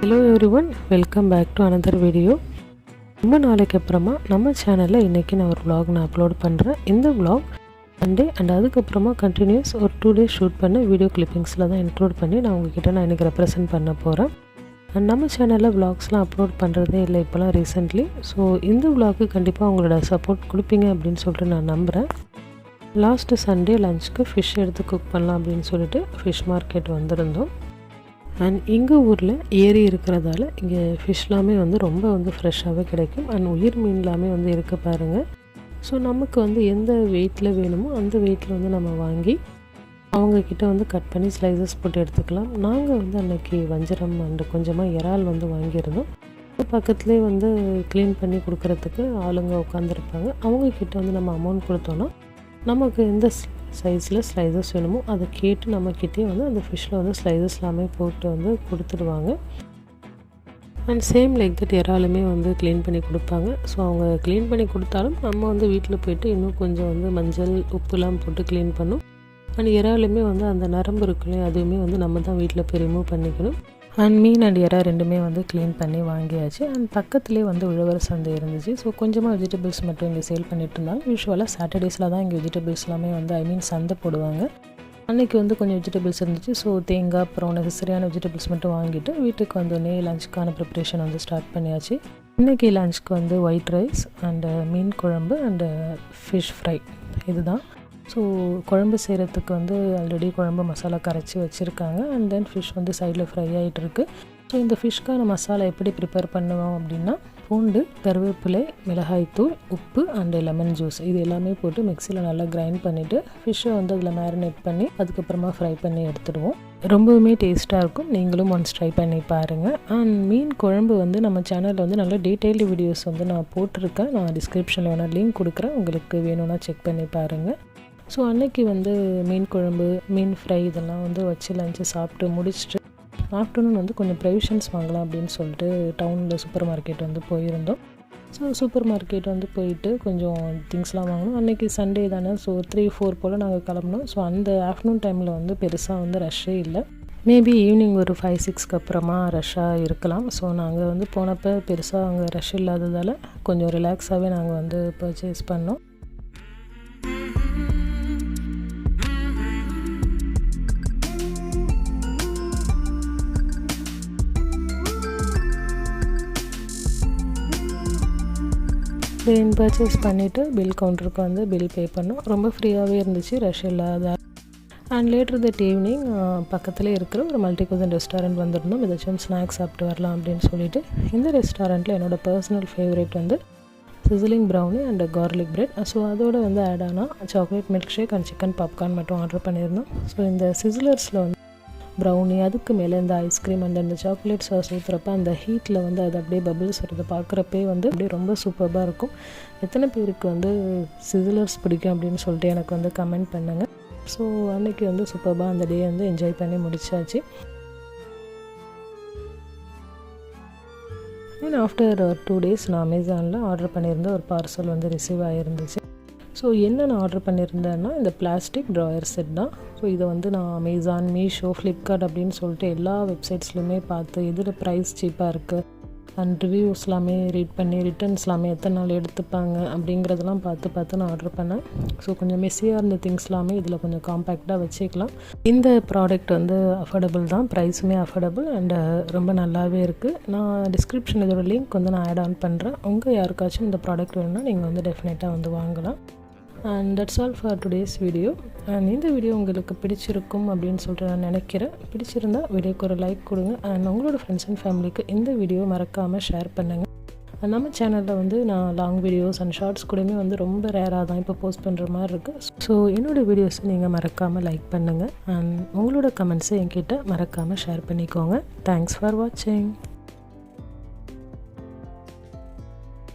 Hello everyone, welcome back to another video. ரொம்ப நாளைக்கு அப்புறமா நம்ம சேனலில் இன்றைக்கி நான் ஒரு vlog அப்லோட் பண்ணுறேன். இந்த vlog சண்டே அண்ட் அதுக்கப்புறமா கண்டினியூஸ் ஒரு 2 days ஷூட் பண்ண வீடியோ கிளிப்பிங்ஸில் தான் இன்க்ளூட் பண்ணி நான் உங்ககிட்ட நான் இன்றைக்கி ரெப்ரசென்ட் பண்ண போகிறேன். அண்ட் நம்ம சேனலில் vlogsலாம் அப்லோட் பண்ணுறதே இல்லை இப்போலாம் ரீசெண்ட்லி. ஸோ இந்த vlogக்கு கண்டிப்பாக உங்களோட சப்போர்ட் கொடுப்பீங்க அப்படின்னு சொல்லிட்டு நான் நம்புகிறேன். லாஸ்ட்டு சண்டே லஞ்சுக்கு ஃபிஷ் எடுத்து குக் பண்ணலாம் அப்படின்னு சொல்லிட்டு ஃபிஷ் மார்க்கெட் வந்திருந்தோம். அண்ட் எங்கள் ஊரில் ஏரி இருக்கிறதால இங்கே ஃபிஷ்லாமே ரொம்ப ஃப்ரெஷ்ஷாகவே கிடைக்கும். அண்ட் உயிர் மீன்லாமே இருக்க பாருங்கள். ஸோ நமக்கு எந்த வெயிட்டில் வேணுமோ அந்த வெயிட்டில் நம்ம வாங்கி அவங்கக்கிட்ட கட் பண்ணி ஸ்லைசஸ் போட்டு எடுத்துக்கலாம். நாங்கள் அன்றைக்கி வஞ்சரம் அண்டு கொஞ்சமாக இறால் வாங்கியிருந்தோம். பக்கத்துலேயே க்ளீன் பண்ணி கொடுக்குறதுக்கு ஆளுங்க உட்காந்துருப்பாங்க. அவங்கக்கிட்ட நம்ம அமௌண்ட் கொடுத்தோன்னா நமக்கு எந்த சைஸில் ஸ்லைசஸ் வேணுமோ அதை கேட்டு நம்மக்கிட்டே அந்த ஃபிஷ்ஷில் ஸ்லைசஸ் எல்லாமே போட்டு கொடுத்துடுவாங்க. அண்ட் சேம் லைக் தட் இறாலுமே க்ளீன் பண்ணி கொடுப்பாங்க. ஸோ அவங்க க்ளீன் பண்ணி கொடுத்தாலும் நம்ம வீட்டில் போய்ட்டு இன்னும் கொஞ்சம் மஞ்சள் உப்புலாம் போட்டு க்ளீன் பண்ணும். அண்ட் இறாலுமே அந்த நரம்பு இருக்குல்லையே அதுவுமே நம்ம தான் வீட்டில் போய் ரிமூவ் பண்ணிக்கணும். அண்ட் மீன் அண்ட் இறா ரெண்டுமே க்ளீன் பண்ணி வாங்கியாச்சு. அண்ட் பக்கத்துலேயே உழவர் சந்தை இருந்துச்சு. ஸோ கொஞ்சமாக வெஜிடபிள்ஸ் மட்டும் இங்கே சேல் பண்ணிட்டு இருந்தாங்க. யூஸ்வலாக சாட்டர்டேஸில் தான் இங்கே வெஜிடபிள்ஸ் எல்லாமே சந்தை போடுவாங்க. அன்றைக்கி கொஞ்சம் வெஜிடபிள்ஸ் இருந்துச்சு. ஸோ தேங்காய் அப்புறம் நெசசரியான வெஜிடபிள்ஸ் மட்டும் வாங்கிட்டு வீட்டுக்கு வந்தோடனே லஞ்சுக்கான ப்ரிப்ரேஷன் ஸ்டார்ட் பண்ணியாச்சு. இன்றைக்கி லஞ்சுக்கு ஒயிட் ரைஸ் அண்டு மீன் குழம்பு அண்டு ஃபிஷ் ஃப்ரை இதுதான். ஸோ குழம்பு செய்கிறதுக்கு ஆல்ரெடி குழம்பு மசாலா கரைச்சி வச்சுருக்காங்க. அண்ட் தென் ஃபிஷ் சைடில் ஃப்ரை ஆகிட்டுருக்கு. ஸோ இந்த ஃபிஷ்க்கான மசாலா எப்படி ப்ரிப்பேர் பண்ணுவோம் அப்படின்னா பூண்டு, கருவேப்பிலை, மிளகாய்த்தூள், உப்பு அண்டு லெமன் ஜூஸ் இது எல்லாமே போட்டு மிக்சியில் நல்லா கிரைண்ட் பண்ணிவிட்டு ஃபிஷ்ஷை அதில் மேரினேட் பண்ணி அதுக்கப்புறமா ஃப்ரை பண்ணி எடுத்துடுவோம். ரொம்பவுமே டேஸ்ட்டாக இருக்கும். நீங்களும் ஒன்ஸ் ட்ரை பண்ணி பாருங்கள். அண்ட் மீன் குழம்பு நம்ம சேனலில் நல்ல டீட்டெயில்டு வீடியோஸ் நான் போட்டிருக்கேன். நான் டிஸ்கிரிப்ஷனில் வேணால் லிங்க் கொடுக்குறேன். உங்களுக்கு வேணும்னா செக் பண்ணி பாருங்கள். ஸோ அன்றைக்கி மீன் குழம்பு, மீன் ஃப்ரை இதெல்லாம் வச்சு லஞ்சு சாப்பிட்டு முடிச்சுட்டு ஆஃப்டர்நூன் கொஞ்சம் ப்ரொவிஷன்ஸ் வாங்கலாம் அப்படின்னு சொல்லிட்டு டவுனில் சூப்பர் மார்க்கெட் போயிருந்தோம். ஸோ சூப்பர் மார்க்கெட் போயிட்டு கொஞ்சம் திங்ஸ்லாம் வாங்கணும். அன்றைக்கி சண்டே தானே. ஸோ 3-4 போல் நாங்கள் கிளம்புனோம். ஸோ அந்த ஆஃப்டர்நூன் டைமில் பெருசாக ரஷ்ஷே இல்லை. மேபி ஈவினிங் ஒரு 5-6க்கு அப்புறமா ரஷ்ஷாக இருக்கலாம். ஸோ நாங்கள் போனப்போ பெருசாக அங்கே ரஷ் இல்லாததால் கொஞ்சம் ரிலாக்ஸாகவே நாங்கள் பர்ச்சேஸ் பண்ணோம். தென் பர்ச்சேஸ் பண்ணிவிட்டு பில் கவுண்டருக்கு பில் பே பண்ணோம். ரொம்ப ஃப்ரீயாகவே இருந்துச்சு, ரஷ் இல்லாத. அண்ட் லேட்டர் தட் ஈவினிங் பக்கத்துலேயே இருக்கிற ஒரு மல்டி குசின் ரெஸ்டாரண்ட் வந்திருந்தோம். ஏதாச்சும் ஸ்நாக்ஸ் சாப்பிட்டு வரலாம் அப்படின்னு சொல்லிட்டு இந்த ரெஸ்டாரண்ட்டில் என்னோடய personal favourite sizzling brownie and garlic bread. So அதோடு ஆட் ஆனால் chocolate milk shake and chicken popcorn மட்டும் ஆர்டர் பண்ணியிருந்தோம். ஸோ இந்த சிசிலர்ஸில் ப்ரௌனி அதுக்கு மேலே இந்த ஐஸ்கிரீம் அண்ட் அந்த சாக்லேட் சாஸ் ஊற்றுறப்ப அந்த ஹீட்டில் அது அப்படியே பபிள்ஸ் வரது பார்க்குறப்பே அப்படியே ரொம்ப சூப்பராக இருக்கும். எத்தனை பேருக்கு சிசிலர்ஸ் பிடிக்கும் அப்படின்னு சொல்லிட்டு எனக்கு கமெண்ட் பண்ணுங்கள். ஸோ அன்றைக்கி சூப்பராக அந்த டே என்ஜாய் பண்ணி முடிச்சாச்சு. அண்ட் ஆஃப்டர் 2 days நான் அமேசானில் ஆர்டர் பண்ணியிருந்த ஒரு பார்சல் ரிசீவ் ஆகிருந்துச்சு. ஸோ என்ன நான் ஆர்டர் பண்ணியிருந்தேன்னா இந்த பிளாஸ்டிக் ட்ராயர் செட் தான். ஸோ இதை நான் அமேசான், மீஷோ, ஃப்ளிப்கார்ட் அப்படின்னு சொல்லிட்டு எல்லா வெப்சைட்ஸ்லையுமே பார்த்து எதில் ப்ரைஸ் சீப்பாக இருக்குது அண்ட் ரிவ்யூஸ் எல்லாமே ரீட் பண்ணி ரிட்டர்ன்ஸ் எல்லாமே எத்தனை நாள் எடுத்துப்பாங்க அப்படிங்கிறதெல்லாம் பார்த்து நான் ஆர்டர் பண்ணேன். ஸோ கொஞ்சம் மெஸ்ஸியாக இருந்த திங்ஸ் எல்லாமே இதில் கொஞ்சம் காம்பேக்டாக வச்சுக்கலாம். இந்த ப்ராடக்ட் அஃபோர்டபுள் தான், ப்ரைஸுமே அஃபோர்டபுள் அண்டு ரொம்ப நல்லாவே இருக்குது. நான் டிஸ்கிரிப்ஷன் இதோட லிங்க் நான் ஆட் ஆன் பண்ணுறேன். உங்கள் யாருக்காச்சும் இந்த ப்ராடக்ட் வேணும்னா நீங்கள் டெஃபினட்டாக வாங்கலாம். And that's all for today's video. And இந்த வீடியோ உங்களுக்கு பிடிச்சிருக்கும் அப்படின்னு சொல்லிட்டு நான் நினைக்கிறேன். பிடிச்சிருந்தா வீடியோக்கு ஒரு லைக் கொடுங்க. அண்ட் உங்களோட ஃப்ரெண்ட்ஸ் அண்ட் ஃபேமிலிக்கு இந்த வீடியோ மறக்காமல் ஷேர் பண்ணுங்கள். நம்ம சேனலில் நான் லாங் வீடியோஸ் அண்ட் ஷார்ட்ஸ் கூடமே ரொம்ப ரேராக தான் இப்போ போஸ்ட் பண்ணுற மாதிரி இருக்குது. ஸோ என்னோடய வீடியோஸை நீங்கள் மறக்காமல் லைக் பண்ணுங்கள். அண்ட் உங்களோட கமெண்ட்ஸை என்கிட்ட மறக்காமல் ஷேர் பண்ணிக்கோங்க. தேங்க்ஸ் ஃபார் வாட்சிங்.